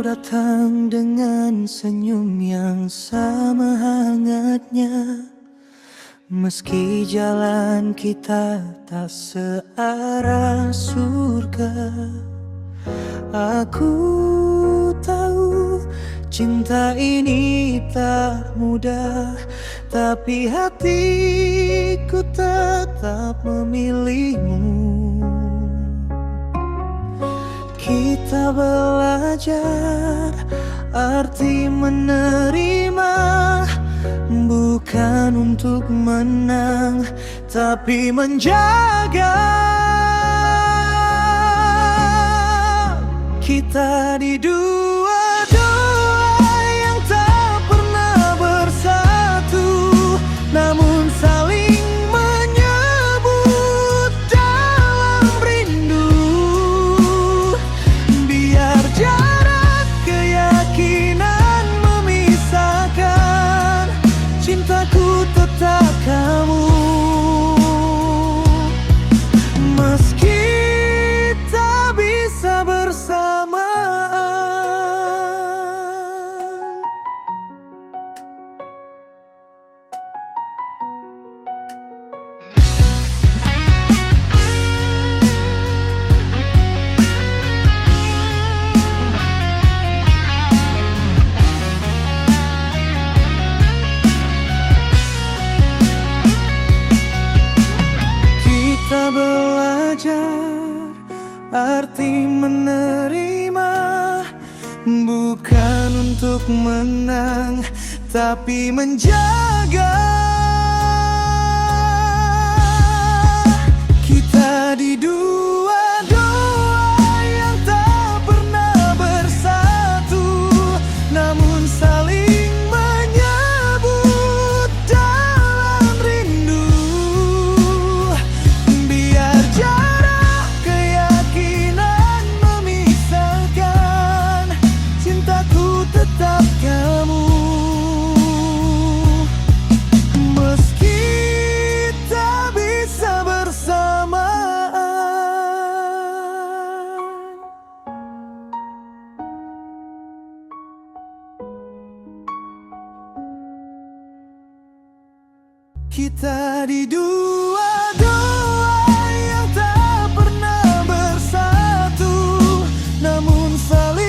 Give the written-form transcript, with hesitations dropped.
datang dengan senyum yang sama hangatnya. Meski jalan kita tak searah surga, aku tahu cinta ini tak mudah, tapi hatiku tetap memilihmu. Kita belajar arti menerima, bukan untuk menang, tapi menjaga. Kita di dua-dua yang tak pernah bersatu, namun saling menyebut dalam rindu. Biar jarak keyakinan memisahkan, cintaku tetap kamu. Meski tak bisa bersamaan, kita belajar arti menerima, bukan untuk menang, tapi menjaga. Kita di dua-dua yang tak pernah bersatu, namun saling menyebut dalam rindu. Biar jarak keyakinan memisahkan, cintaku tetap kamu. Meski tak bisa bersamaan. Kita di dua-dua yang tak pernah bersatu, namun saling